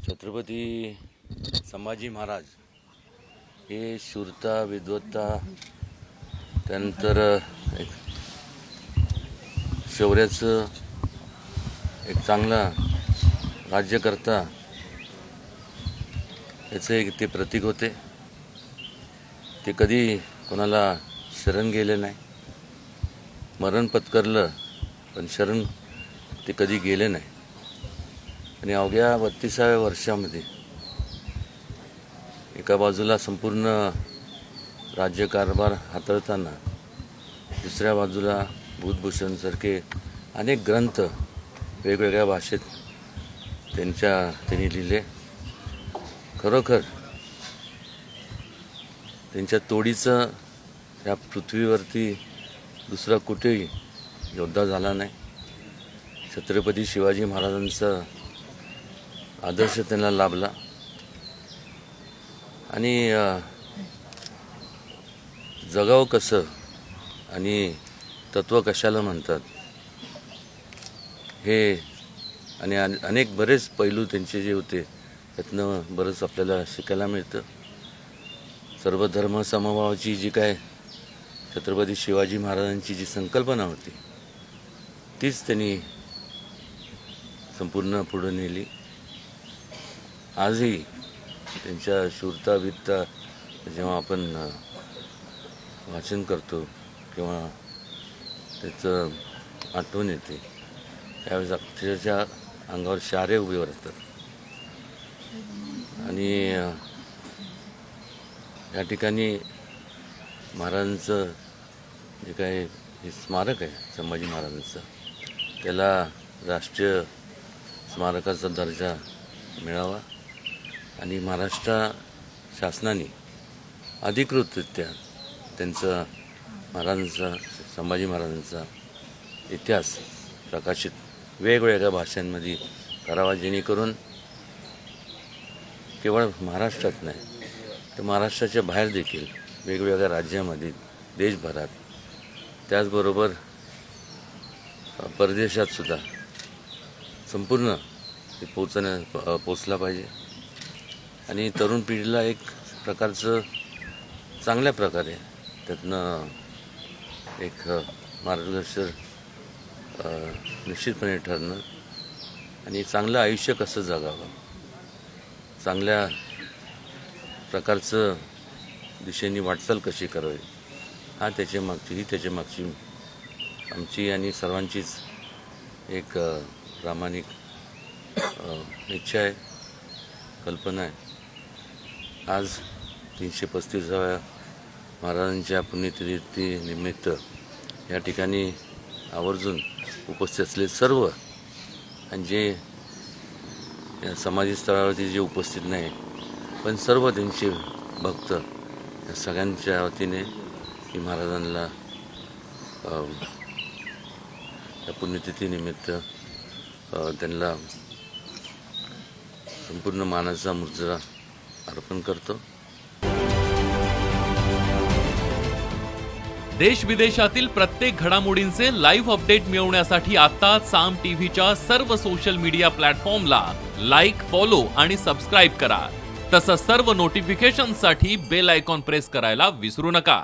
छत्रपती संभाजी महाराज हे शूरता, विद्वत्ता, त्यानंतर एक शौर्याचं एक चांगला राज्यकर्ता याचं एक ते प्रतीक होते. ते कधी कोणाला शरण गेले नाही, मरण पत्करलं पण शरण ते कधी गेले नाही. आणि अवघ्या 32व्या वर्षामध्ये एका बाजूला संपूर्ण राज्यकारभार हाताळताना दुसऱ्या बाजूला बुधभूषणसारखे अनेक ग्रंथ वेगवेगळ्या भाषेत त्यांनी लिहिले. खरोखर त्यांच्या तोडीचं या पृथ्वीवरती दुसरा कुठेही योद्धा झाला नाही. छत्रपती शिवाजी महाराजांचा आदर्श त्यांना लाभला आणि जगावं कसं आणि तत्त्व कशाला म्हणतात हे आणि अनेक बरेच पैलू त्यांचे जे होते त्यातनं बरंच आपल्याला शिकायला मिळतं. सर्व धर्म समभावाची जी काय छत्रपती शिवाजी महाराजांची जी संकल्पना होती तीच त्यांनी संपूर्ण पुढे नेली. आजही त्यांच्या शूरता वीरता जेव्हा आपण वाचन करतो किंवा त्याचं आठवण येते त्यावेळेस अक्षरशः अंगावर शहारे उभे राहतात. आणि या ठिकाणी महाराजांचं जे काय हे स्मारक आहे संभाजी महाराजांचं, त्याला राष्ट्रीय स्मारकाचा दर्जा मिळावा आणि महाराष्ट्र शासनाने अधिकृतरित्या त्यांचा संभाजी महाराजांचा इतिहास प्रकाशित वेगवेगळ्या भाषांमध्ये करावा, जेणेकरून केवळ महाराष्ट्रात नाही तर महाराष्ट्राच्या बाहेर देखील वेगवेगळ्या राज्यामध्ये, देशभरात, त्याचबरोबर परदेशात सुद्धा संपूर्ण ते पोचला पाहिजे. आणि तरुण पिढीला एक प्रकारचं चांगल्या प्रकारे त्यातनं एक मार्गदर्शन निश्चितपणे ठरणं आणि चांगलं आयुष्य कसं जगावं, चांगल्या प्रकारचं दिशेने वाटचाल कशी करावी ही त्याच्या मागची आमची आणि सर्वांचीच एक प्रामाणिक इच्छा आहे, कल्पना आहे. आज 335व्या महाराजांच्या पुण्यतिथी निमित्त या ठिकाणी आवर्जून उपस्थित असले सर्व आणि जे या समाधी स्थळावरती जे उपस्थित नाही पण सर्व त्यांचे भक्त या सगळ्यांच्या वतीने की महाराजांना या पुण्यतिथीनिमित्त त्यांना संपूर्ण मानाचा मुजरा अर्पण करतो. देश विदेशातील प्रत्येक घडामोडींचे लाईव्ह अपडेट मिळवण्यासाठी आता साम टीव्हीच्या सर्व सोशल मीडिया प्लॅटफॉर्मला लाईक, फॉलो आणि सबस्क्राईब करा. तसंच सर्व नोटिफिकेशनसाठी बेल आयकॉन प्रेस करायला विसरू नका.